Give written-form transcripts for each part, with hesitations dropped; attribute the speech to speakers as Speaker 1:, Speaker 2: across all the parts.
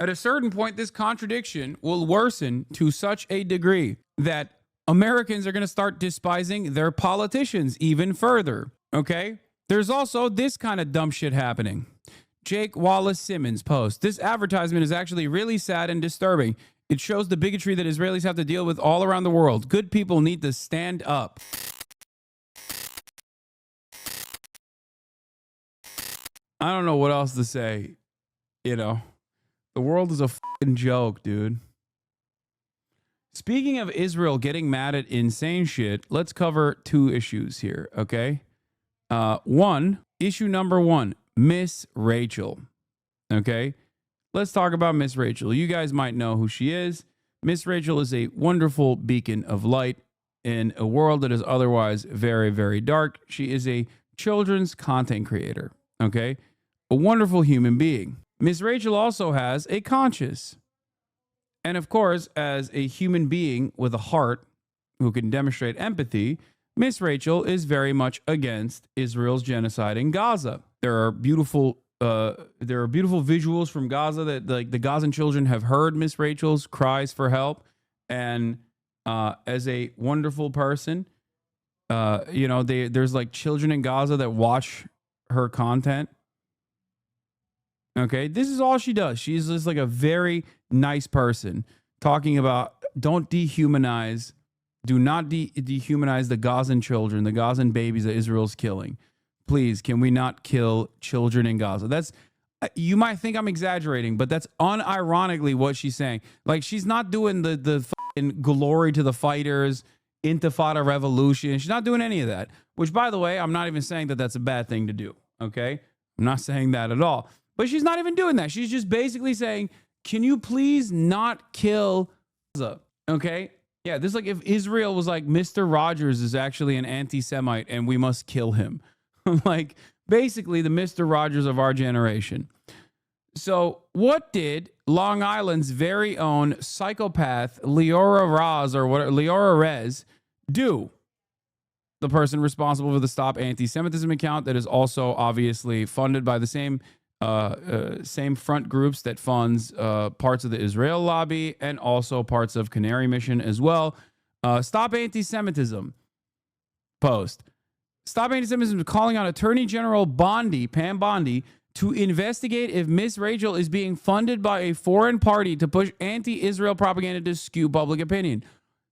Speaker 1: At a certain point, this contradiction will worsen to such a degree that Americans are going to start despising their politicians even further. Okay? There's also this kind of dumb shit happening. Jake Wallace Simmons post. This advertisement is actually really sad and disturbing. It shows the bigotry that Israelis have to deal with all around the world. Good people need to stand up. I don't know what else to say. You know, the world is a fucking joke, dude. Speaking of Israel getting mad at insane shit, let's cover two issues here, okay? Issue number one, Miss Rachel. Okay? Let's talk about Miss Rachel. You guys might know who she is. Miss Rachel is a wonderful beacon of light in a world that is otherwise very, very dark. She is a children's content creator. Okay? A wonderful human being. Miss Rachel also has a conscience. And of course, as a human being with a heart who can demonstrate empathy, Miss Rachel is very much against Israel's genocide in Gaza. There are beautiful visuals from Gaza that like the Gazan children have heard Miss Rachel's cries for help, and as a wonderful person, there's like children in Gaza that watch her content. Okay, this is all she does. She's just like a very nice person talking about don't dehumanize. Do not dehumanize the Gazan children, the Gazan babies that Israel's killing. Please, can we not kill children in Gaza? That's, you might think I'm exaggerating, but that's unironically what she's saying. Like, she's not doing the fucking glory to the fighters, Intifada revolution. She's not doing any of that, which, by the way, I'm not even saying that that's a bad thing to do, okay? I'm not saying that at all. But she's not even doing that. She's just basically saying, can you please not kill Gaza, okay? Yeah, this is like if Israel was like, Mr. Rogers is actually an anti-Semite and we must kill him. Like, basically the Mr. Rogers of our generation. So what did Long Island's very own psychopath Leora Rez do? The person responsible for the Stop Anti-Semitism account that is also obviously funded by the same front groups that funds parts of the Israel lobby and also parts of Canary Mission as well. Stop Anti-Semitism post. Stop Anti-Semitism is calling on Attorney General Pam Bondi, to investigate if Miss Rachel is being funded by a foreign party to push anti-Israel propaganda to skew public opinion.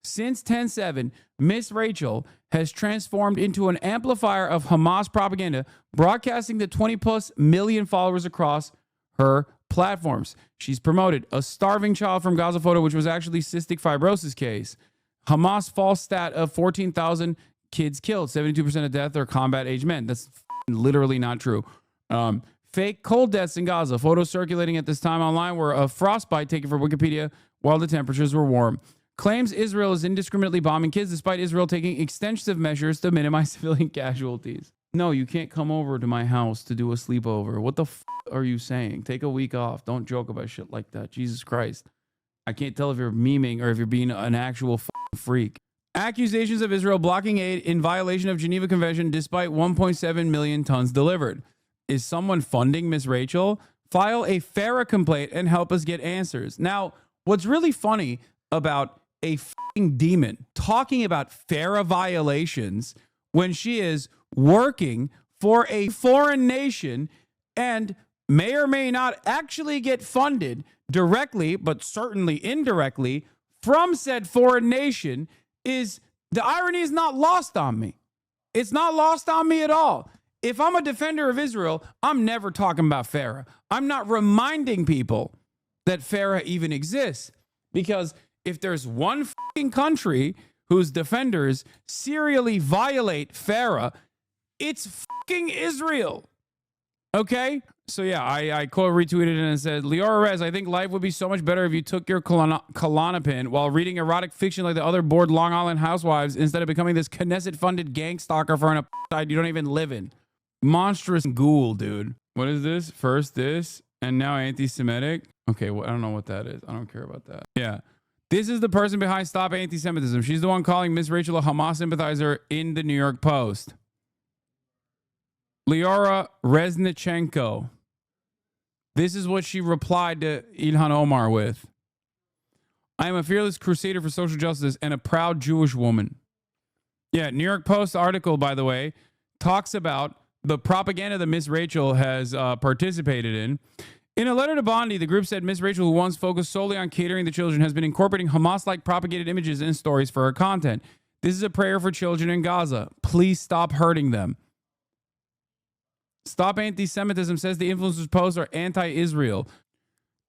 Speaker 1: Since 10/7, Miss Rachel has transformed into an amplifier of Hamas propaganda, broadcasting to 20+ million followers across her platforms. She's promoted a starving child from Gaza photo, which was actually cystic fibrosis case. Hamas false stat of 14,000 kids killed, 72% of death are combat-age men. That's literally not true. Fake cold deaths in Gaza. Photos circulating at this time online were a frostbite taken from Wikipedia while the temperatures were warm. Claims Israel is indiscriminately bombing kids despite Israel taking extensive measures to minimize civilian casualties. No, you can't come over to my house to do a sleepover. What the are you saying? Take a week off. Don't joke about shit like that. Jesus Christ. I can't tell if you're memeing or if you're being an actual freak. Accusations of Israel blocking aid in violation of Geneva Convention despite 1.7 million tons delivered. Is someone funding Miss Rachel? File a FARA complaint and help us get answers. Now, what's really funny about a fucking demon talking about FARA violations when she is working for a foreign nation and may or may not actually get funded directly, but certainly indirectly from said foreign nation, is the irony is not lost on me. It's not lost on me at all. If I'm a defender of Israel, I'm never talking about FARA. I'm not reminding people that FARA even exists, because if there's one fucking country whose defenders serially violate FARA, it's fucking Israel. Okay? So yeah, I quote retweeted it and said, Leora Rez, I think life would be so much better if you took your Klonopin while reading erotic fiction like the other bored Long Island housewives instead of becoming this Knesset-funded gang stalker for an apartheid you don't even live in. Monstrous ghoul, dude. What is this? First this, and now anti-Semitic? Okay, well, I don't know what that is. I don't care about that. Yeah. This is the person behind Stop Anti-Semitism. She's the one calling Miss Rachel a Hamas sympathizer in the New York Post. Leora Reznichenko. This is what she replied to Ilhan Omar with. I am a fearless crusader for social justice and a proud Jewish woman. Yeah, New York Post article, by the way, talks about the propaganda that Miss Rachel has participated in. In a letter to Bondi, the group said Miss Rachel, who once focused solely on catering the children, has been incorporating Hamas-like propagated images and stories for her content. This is a prayer for children in Gaza. Please stop hurting them. Stop anti-Semitism, says the influencer's posts are anti-Israel.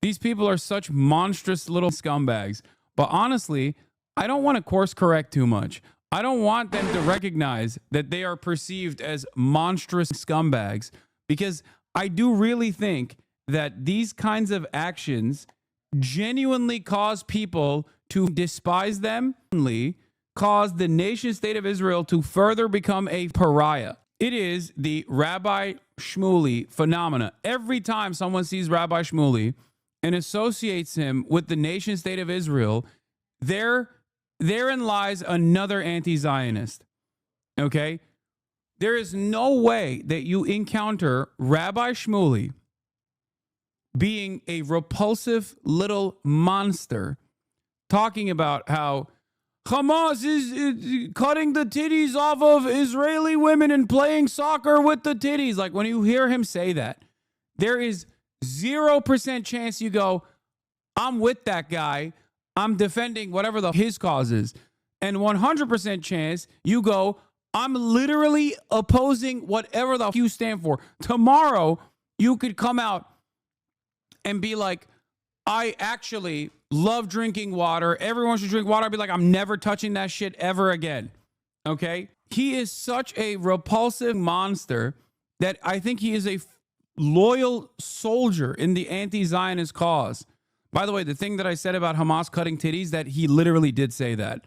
Speaker 1: These people are such monstrous little scumbags. But honestly, I don't want to course correct too much. I don't want them to recognize that they are perceived as monstrous scumbags, because I do really think that these kinds of actions genuinely cause people to despise them, cause the nation state of Israel to further become a pariah. It is the Rabbi Shmuli phenomena. Every time someone sees Rabbi Shmuli and associates him with the nation state of Israel, therein lies another anti-Zionist. Okay? There is no way that you encounter Rabbi Shmuli being a repulsive little monster talking about how Hamas is cutting the titties off of Israeli women and playing soccer with the titties. Like, when you hear him say that, there is 0% chance you go, I'm with that guy. I'm defending whatever his cause is. And 100% chance you go, I'm literally opposing whatever the you stand for. Tomorrow, you could come out and be like, I actually love drinking water. Everyone should drink water. I'd be like, I'm never touching that shit ever again. Okay? He is such a repulsive monster that I think he is a loyal soldier in the anti-Zionist cause. By the way, the thing that I said about Hamas cutting titties, that he literally did say that.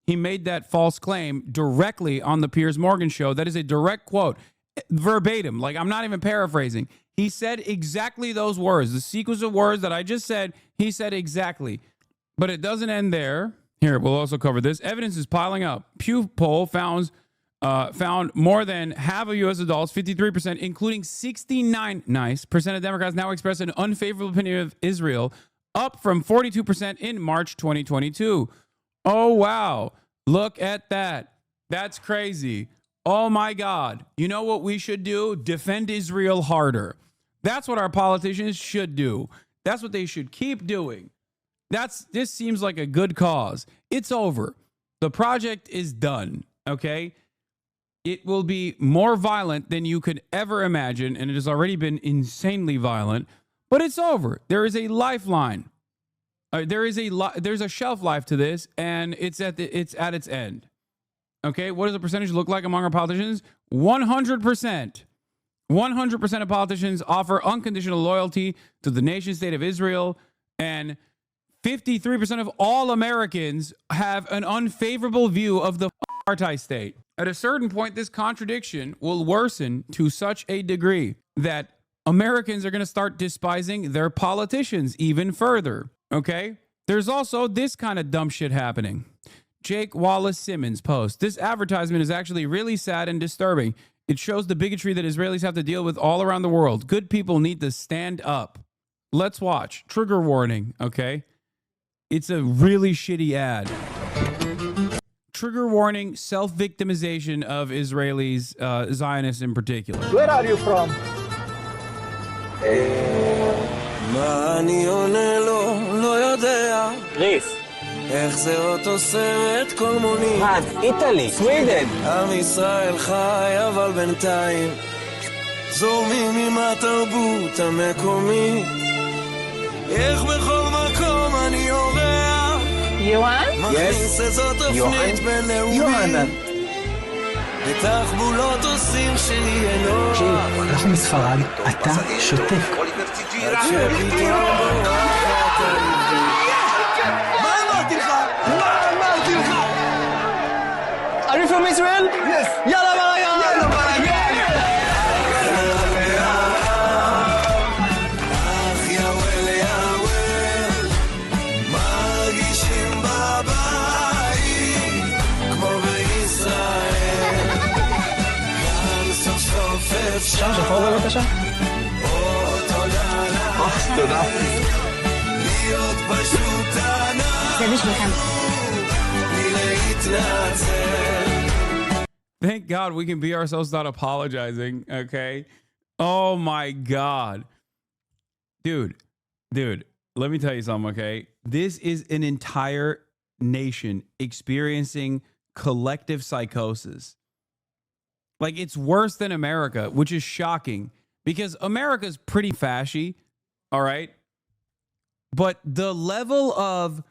Speaker 1: He made that false claim directly on the Piers Morgan show. That is a direct quote, verbatim. Like, I'm not even paraphrasing. He said exactly those words. The sequence of words that I just said, he said exactly. But it doesn't end there. Here, we'll also cover this. Evidence is piling up. Pew poll found more than half of U.S. adults, 53%, including 69% of Democrats, now express an unfavorable opinion of Israel, up from 42% in March 2022. Oh, wow. Look at that. That's crazy. Oh, my God. You know what we should do? Defend Israel harder. That's what our politicians should do. That's what they should keep doing. This seems like a good cause. It's over. The project is done, okay? It will be more violent than you could ever imagine, and it has already been insanely violent, but it's over. There is a lifeline. There's a shelf life to this, and it's at its end. Okay, what does the percentage look like among our politicians? 100%. 100% of politicians offer unconditional loyalty to the nation state of Israel, and 53% of all Americans have an unfavorable view of the apartheid state. At a certain point, this contradiction will worsen to such a degree that Americans are going to start despising their politicians even further. Okay? There's also this kind of dumb shit happening. Jake Wallace Simmons post. This advertisement is actually really sad and disturbing. It shows the bigotry that Israelis have to deal with all around the world. Good people need to stand up. Let's watch. Trigger warning, okay? It's a really shitty ad. Trigger warning, self-victimization of Israelis, Zionists in particular.
Speaker 2: Where are you from? Greece.
Speaker 3: איך זה אותו סרט קולמוני
Speaker 2: איטלי, סווידן.
Speaker 3: עם ישראל חי אבל בינתיים זורמים עם התרבות המקומית איך בכל מקום אני אורח
Speaker 2: יוהן?
Speaker 3: מכניס איזו תפנית בינלאומית בתחבולות עושים שיהיה נוח
Speaker 4: אנחנו מספרד, אתה שותק
Speaker 3: עד שפתאום בורחת העברית
Speaker 2: Are you from Israel? Yes. Yalla Balagan! Yalla Balagan!
Speaker 3: אך יאוול יאוול מרגישים בבית כמו בישראל גם סוף סוף אפשר
Speaker 4: שחור בבקשה?
Speaker 3: תודה לך
Speaker 2: תודה.
Speaker 3: להיות פשוט אנחנו
Speaker 5: זה בשבילכם.
Speaker 3: בלי להתנצל.
Speaker 1: Thank God we can be ourselves not apologizing, okay? Oh my God. Dude, let me tell you something, okay? This is an entire nation experiencing collective psychosis. Like, it's worse than America, which is shocking because America's pretty fashy, all right? But the level of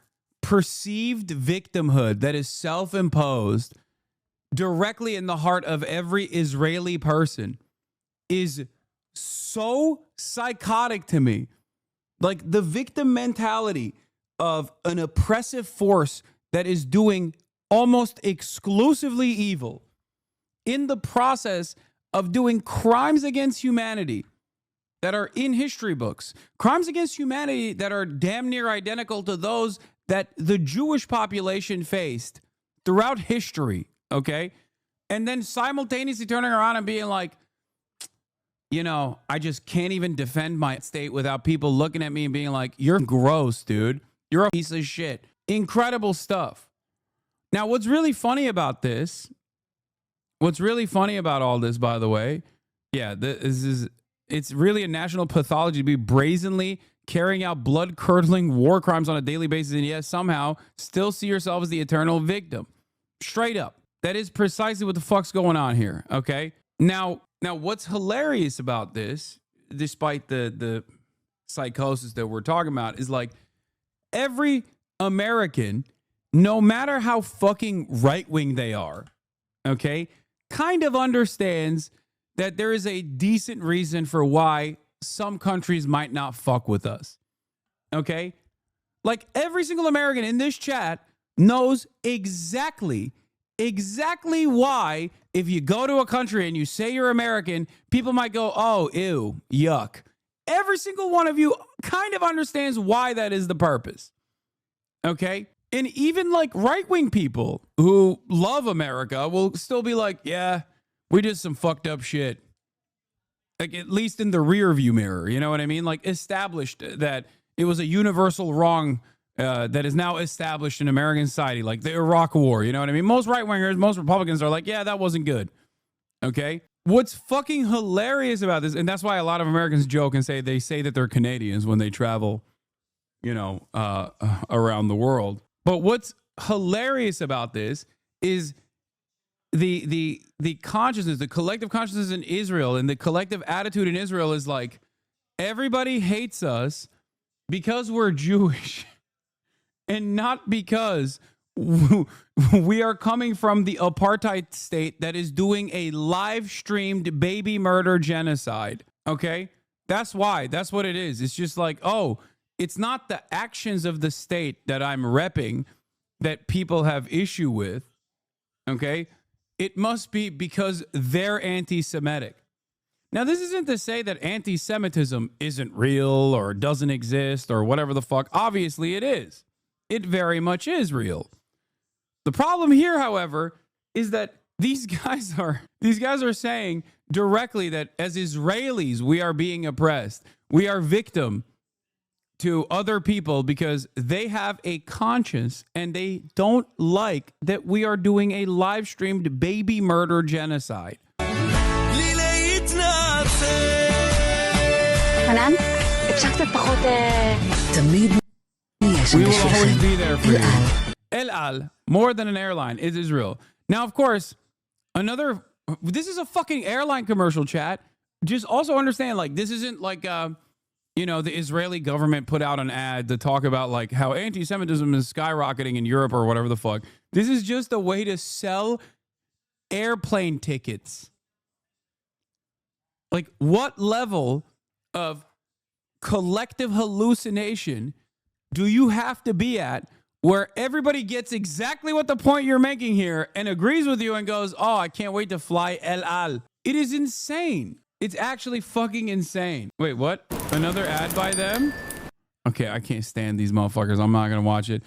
Speaker 1: perceived victimhood that is self-imposed directly in the heart of every Israeli person is so psychotic to me. Like, the victim mentality of an oppressive force that is doing almost exclusively evil in the process of doing crimes against humanity that are in history books, crimes against humanity that are damn near identical to those that the Jewish population faced throughout history, okay? And then simultaneously turning around and being like, you know, I just can't even defend my state without people looking at me and being like, you're gross, dude. You're a piece of shit. Incredible stuff. Now, what's really funny about this, what's really funny about all this, by the way, yeah, it's really a national pathology to be brazenly carrying out blood-curdling war crimes on a daily basis and yet somehow still see yourself as the eternal victim. Straight up. That is precisely what the fuck's going on here, okay? Now, what's hilarious about this, despite the psychosis that we're talking about, is like every American, no matter how fucking right-wing they are, okay, kind of understands that there is a decent reason for why some countries might not fuck with us, okay? Like, every single American in this chat knows exactly why, if you go to a country and you say you're American, people might go, oh, ew, yuck. Every single one of you kind of understands why that is the purpose. Okay? And even like right-wing people who love America will still be like, yeah, we did some fucked up shit. Like, at least in the rear view mirror, you know what I mean? Like, established that it was a universal wrong that is now established in American society, like the Iraq War, you know what I mean? Most right-wingers, most Republicans are like, yeah, that wasn't good, okay? What's fucking hilarious about this, and that's why a lot of Americans joke and say they say that they're Canadians when they travel, you know, around the world. But what's hilarious about this is the consciousness, the collective consciousness in Israel, and the collective attitude in Israel is like, everybody hates us because we're Jewish. And not because we are coming from the apartheid state that is doing a live streamed baby murder genocide. Okay? That's why. That's what it is. It's just like, oh, it's not the actions of the state that I'm repping that people have issue with. Okay? It must be because they're anti-Semitic. Now, this isn't to say that anti-Semitism isn't real or doesn't exist or whatever the fuck. Obviously, it is. It very much is real. The problem here, however, is that these guys are saying directly that as Israelis, we are being oppressed. We are victim to other people because they have a conscience and they don't like that we are doing a live streamed baby murder genocide.
Speaker 3: בלי להתנצל.
Speaker 5: חנן, אפשר קצת פחות...
Speaker 4: תמיד נהיה שם
Speaker 1: We will always be
Speaker 4: בשבילכם.
Speaker 1: there for
Speaker 4: אל על.
Speaker 1: you. El Al, more than an airline, is Israel. Now, of course, this is a fucking airline commercial, chat. Just also understand, like, this isn't like, you know, the Israeli government put out an ad to talk about, like, how anti-Semitism is skyrocketing in Europe or whatever the fuck. This is just a way to sell airplane tickets. Like, what level of collective hallucination do you have to be at where everybody gets exactly what the point you're making here and agrees with you and goes, oh, I can't wait to fly El Al. It is insane. It's actually fucking insane. Wait, what? Another ad by them? Okay, I can't stand these motherfuckers. I'm not going to watch it.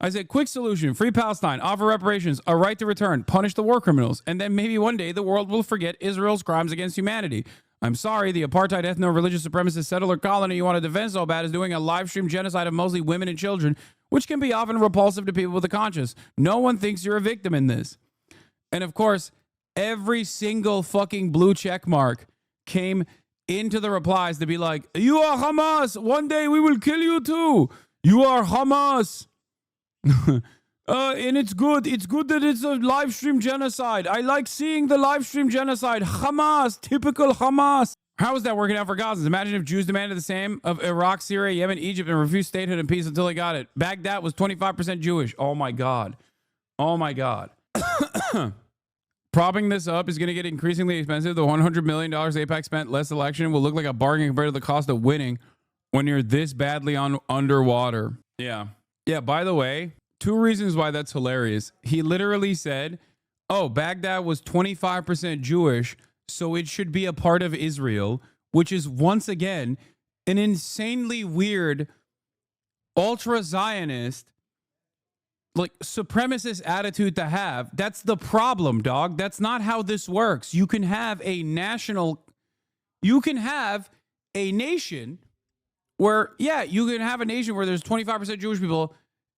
Speaker 1: I said, quick solution, free Palestine, offer reparations, a right to return, punish the war criminals, and then maybe one day the world will forget Israel's crimes against humanity. I'm sorry, the apartheid ethno-religious supremacist settler colony you want to defend so bad is doing a live stream genocide of mostly women and children, which can be often repulsive to people with a conscience. No one thinks you're a victim in this. And of course, every single fucking blue check mark came into the replies to be like, you are Hamas. One day we will kill you too. You are Hamas. And it's good. It's good that it's a live stream genocide. I like seeing the live stream genocide. Hamas, typical Hamas. How is that working out for Gazans? Imagine if Jews demanded the same of Iraq, Syria, Yemen, Egypt, and refused statehood and peace until they got it. Baghdad was 25% Jewish. Oh my God. Oh my God. Propping this up is going to get increasingly expensive. The $100 million AIPAC spent last election will look like a bargain compared to the cost of winning when you're this badly underwater. Yeah. Yeah, by the way, 2 reasons why that's hilarious. He literally said, oh, Baghdad was 25% Jewish, so it should be a part of Israel, which is once again an insanely weird ultra-Zionist, like supremacist attitude to have. That's the problem, dog. That's not how this works. You can have a nation where, yeah, you can have a nation where there's 25% Jewish people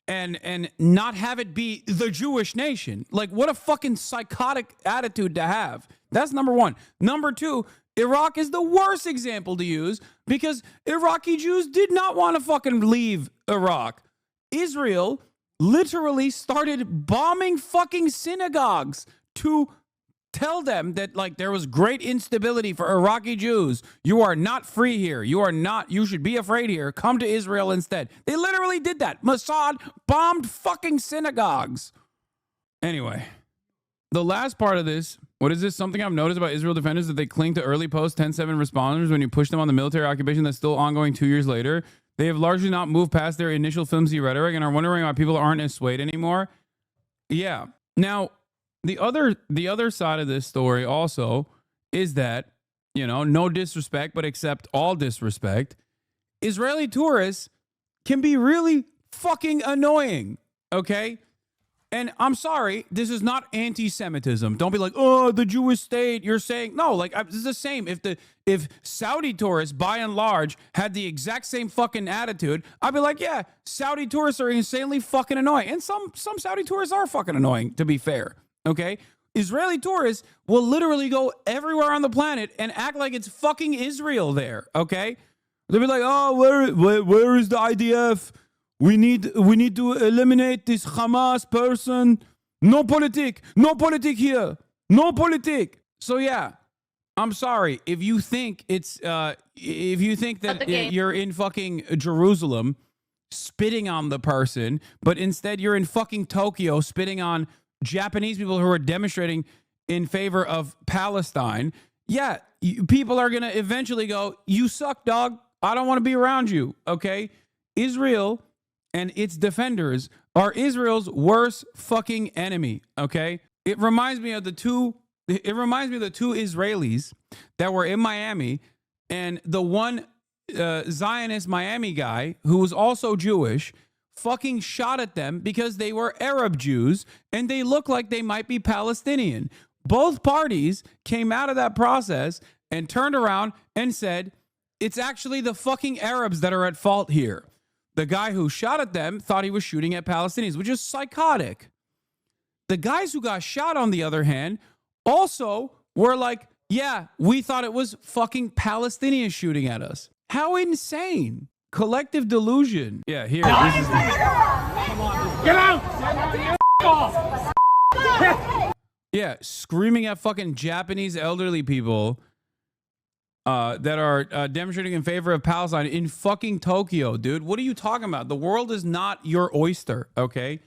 Speaker 1: and not have it be the Jewish nation. Like, what a fucking psychotic attitude to have. That's number one. Number two, Iraq is the worst example to use because Iraqi Jews did not want to fucking leave Iraq. Israel literally started bombing fucking synagogues to tell them that, like, there was great instability for Iraqi Jews. You are not free here. You should be afraid here. Come to Israel instead. They literally did that. Mossad bombed fucking synagogues. Anyway, the last part of this, what is this? Something I've noticed about Israel defenders that they cling to early post 10/7 responders when you push them on the military occupation that's still ongoing 2 years later. They have largely not moved past their initial flimsy rhetoric and are wondering why people aren't as swayed anymore. Yeah. Now, the other side of this story also is that, you know, no disrespect, but accept all disrespect. Israeli tourists can be really fucking annoying, okay? And I'm sorry, this is not anti-Semitism. Don't be like, oh, the Jewish state. You're saying, no, like, it's the same. If Saudi tourists, by and large, had the exact same fucking attitude, I'd be like, yeah, Saudi tourists are insanely fucking annoying. And some Saudi tourists are fucking annoying, to be fair, okay? Israeli tourists will literally go everywhere on the planet and act like it's fucking Israel there, okay? They'll be like, oh, where is the IDF? We need to eliminate this Hamas person. No politic here. No politic. So yeah, I'm sorry if you think that you're in fucking Jerusalem spitting on the person, but instead you're in fucking Tokyo spitting on Japanese people who are demonstrating in favor of Palestine. Yeah, people are gonna eventually go, you suck, dog. I don't want to be around you. Okay, Israel and its defenders are Israel's worst fucking enemy, okay? It reminds me of the two Israelis that were in Miami, and the one Zionist Miami guy who was also Jewish fucking shot at them because they were Arab Jews and they look like they might be Palestinian. Both parties came out of that process and turned around and said, it's actually the fucking Arabs that are at fault here. The guy who shot at them thought he was shooting at Palestinians, which is psychotic. The guys who got shot, on the other hand, also were like, yeah, we thought it was fucking Palestinians shooting at us. How insane. Collective delusion. Yeah, here. This is Get out! Yeah, screaming at fucking Japanese elderly people that are demonstrating in favor of Palestine in fucking Tokyo, dude. What are you talking about? The world is not your oyster, okay?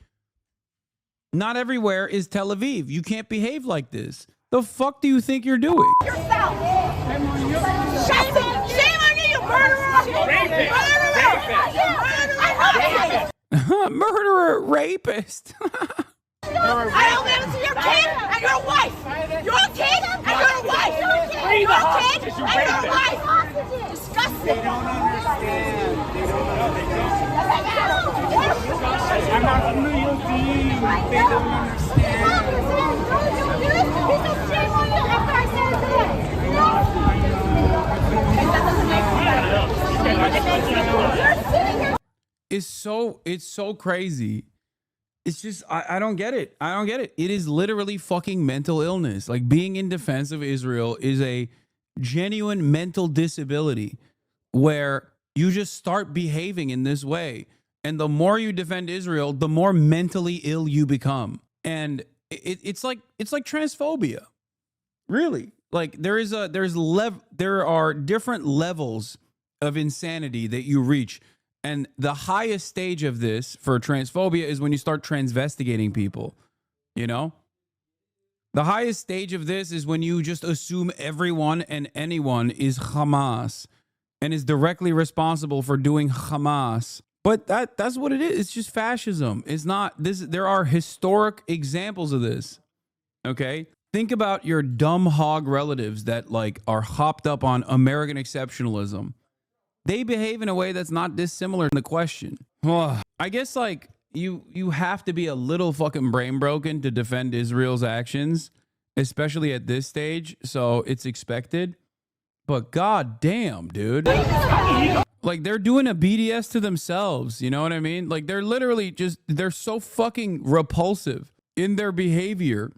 Speaker 1: Not everywhere is Tel Aviv. You can't behave like this. The fuck do you think you're doing?
Speaker 6: Yourself. Shame on you, you murderer!
Speaker 1: Murderer, rapist.
Speaker 6: I don't want to see your kid and your wife. Your kid and your wife. Your kid and your wife. Disgusting.
Speaker 7: They don't understand. I'm not a real being. They don't understand.
Speaker 6: Shame on you after I said it today.
Speaker 1: It's so crazy. It's just I don't get it. I don't get it. It is literally fucking mental illness. Like, being in defense of Israel is a genuine mental disability where you just start behaving in this way. And the more you defend Israel, the more mentally ill you become. And it's like transphobia. Really. Like, there are different levels of insanity that you reach. And the highest stage of this for transphobia is when you start transvestigating people, you know? The highest stage of this is when you just assume everyone and anyone is Hamas and is directly responsible for doing Hamas. But that's what it is. It's just fascism. It's not this. There are historic examples of this. Okay? Think about your dumb hog relatives that like are hopped up on American exceptionalism. They behave in a way that's not dissimilar in the question. I guess like you have to be a little fucking brain broken to defend Israel's actions, especially at this stage. So it's expected. But god damn, dude. Like, they're doing a BDS to themselves. You know what I mean? Like, they're literally just, they're so fucking repulsive in their behavior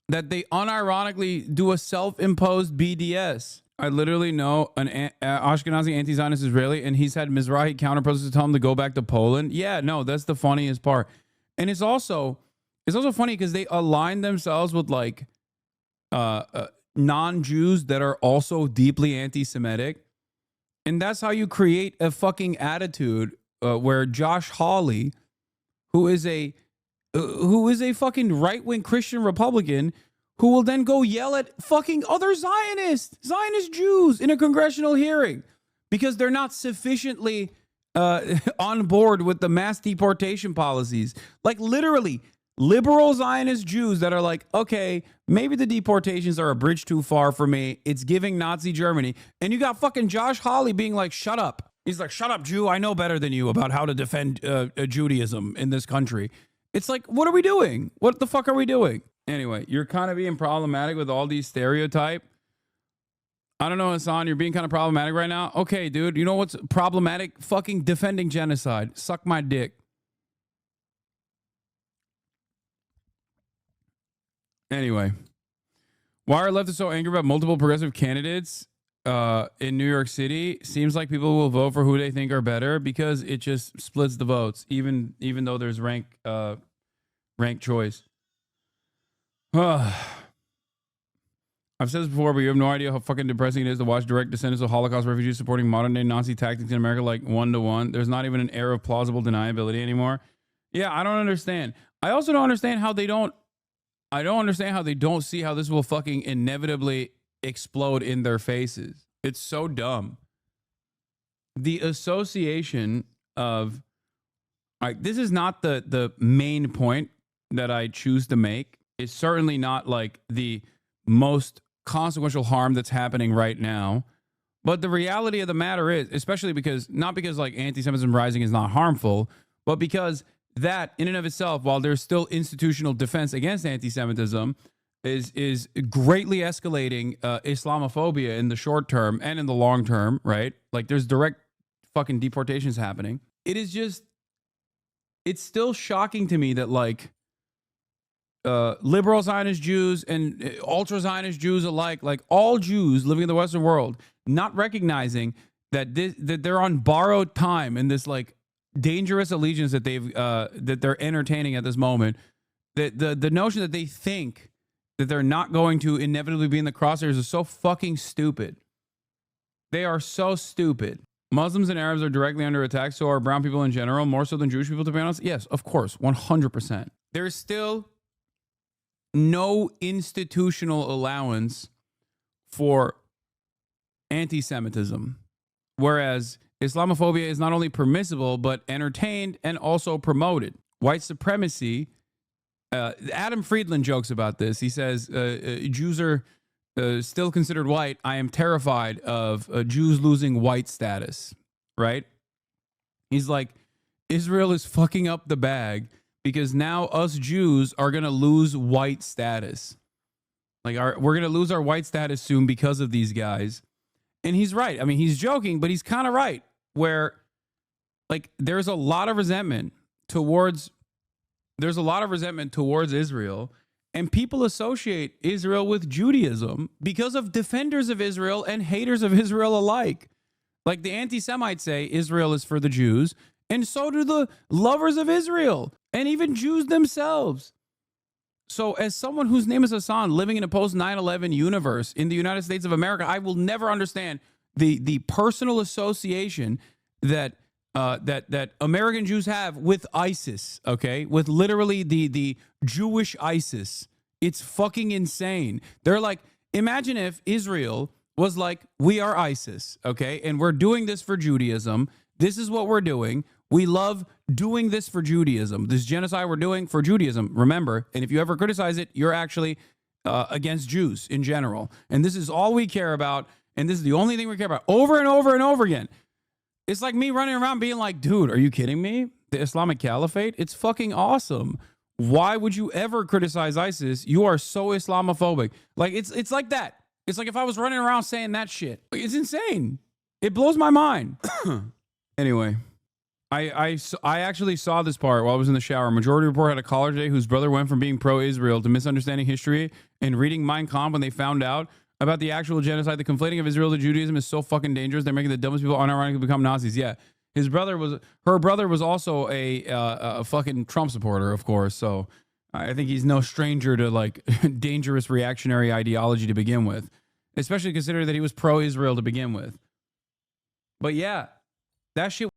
Speaker 1: that they unironically do a self-imposed BDS. I literally know an Ashkenazi anti-Zionist Israeli, and he's had Mizrahi counterprotests to tell him to go back to Poland. Yeah, no, that's the funniest part. And it's also funny because they align themselves with like non-Jews that are also deeply anti-Semitic. And that's how you create a fucking attitude where Josh Hawley, who is a fucking right-wing Christian Republican, who will then go yell at fucking other Zionist Jews in a congressional hearing because they're not sufficiently on board with the mass deportation policies. Like, literally, liberal Zionist Jews that are like, okay, maybe the deportations are a bridge too far for me. It's giving Nazi Germany. And you got fucking Josh Hawley being like, shut up. He's like, shut up, Jew. I know better than you about how to defend Judaism in this country. It's like, what are we doing? What the fuck are we doing? Anyway, you're kind of being problematic with all these stereotypes. I don't know, Hasan, you're being kind of problematic right now. Okay, dude, you know what's problematic? Fucking defending genocide. Suck my dick. Anyway, why are leftists so angry about multiple progressive candidates in New York City? Seems like people will vote for who they think are better because it just splits the votes, even though there's ranked choice. I've said this before, but you have no idea how fucking depressing it is to watch direct descendants of Holocaust refugees supporting modern-day Nazi tactics in America like one-to-one. There's not even an air of plausible deniability anymore. Yeah, I don't understand. I also don't understand how they don't see how this will fucking inevitably explode in their faces. It's so dumb. The association of... this is not the main point that I choose to make. It's certainly not like the most consequential harm that's happening right now. But the reality of the matter is, especially not because like anti-Semitism rising is not harmful, but because that in and of itself, while there's still institutional defense against anti-Semitism, is greatly escalating Islamophobia in the short term and in the long term, right? Like, there's direct fucking deportations happening. It's still shocking to me that like liberal Zionist Jews and ultra Zionist Jews alike, like all Jews living in the Western world, not recognizing that they're on borrowed time in this like dangerous allegiance that they're entertaining at this moment. The notion that they think that they're not going to inevitably be in the crosshairs is so fucking stupid. They are so stupid. Muslims and Arabs are directly under attack, so are brown people in general, more so than Jewish people, to be honest. Yes, of course, 100%. There's still no institutional allowance for anti-Semitism, whereas Islamophobia is not only permissible, but entertained and also promoted. White supremacy, Adam Friedland jokes about this. He says, Jews are still considered white. I am terrified of Jews losing white status, right? He's like, Israel is fucking up the bag because now us Jews are going to lose white status. Like, we're going to lose our white status soon because of these guys. And he's right. I mean, he's joking, but he's kind of right. Where, like, there's a lot of resentment towards Israel, and people associate Israel with Judaism because of defenders of Israel and haters of Israel alike. Like the anti-Semites say Israel is for the Jews, and so do the lovers of Israel and even Jews themselves. So as someone whose name is Hasan, living in a post 9/11 universe in the United States of America, I will never understand the personal association that that American Jews have with ISIS, okay? With literally the Jewish ISIS. It's fucking insane. They're like, imagine if Israel was like, we are ISIS, okay? And we're doing this for Judaism. This is what we're doing. We love doing this for Judaism. This genocide we're doing for Judaism. Remember, and if you ever criticize it, you're actually against Jews in general. And this is all we care about. And this is the only thing we care about over and over and over again. It's like me running around being like, dude, are you kidding me? The Islamic Caliphate? It's fucking awesome. Why would you ever criticize ISIS? You are so Islamophobic. Like, it's like that. It's like if I was running around saying that shit. It's insane. It blows my mind. Anyway, I actually saw this part while I was in the shower. Majority Report had a caller today whose brother went from being pro-Israel to misunderstanding history and reading Mein Kampf when they found out about the actual genocide. The conflating of Israel to Judaism is so fucking dangerous. They're making the dumbest people unironically become Nazis. Yeah. Her brother was also a fucking Trump supporter, of course. So I think he's no stranger to like dangerous reactionary ideology to begin with, especially considering that he was pro-Israel to begin with. But yeah, that shit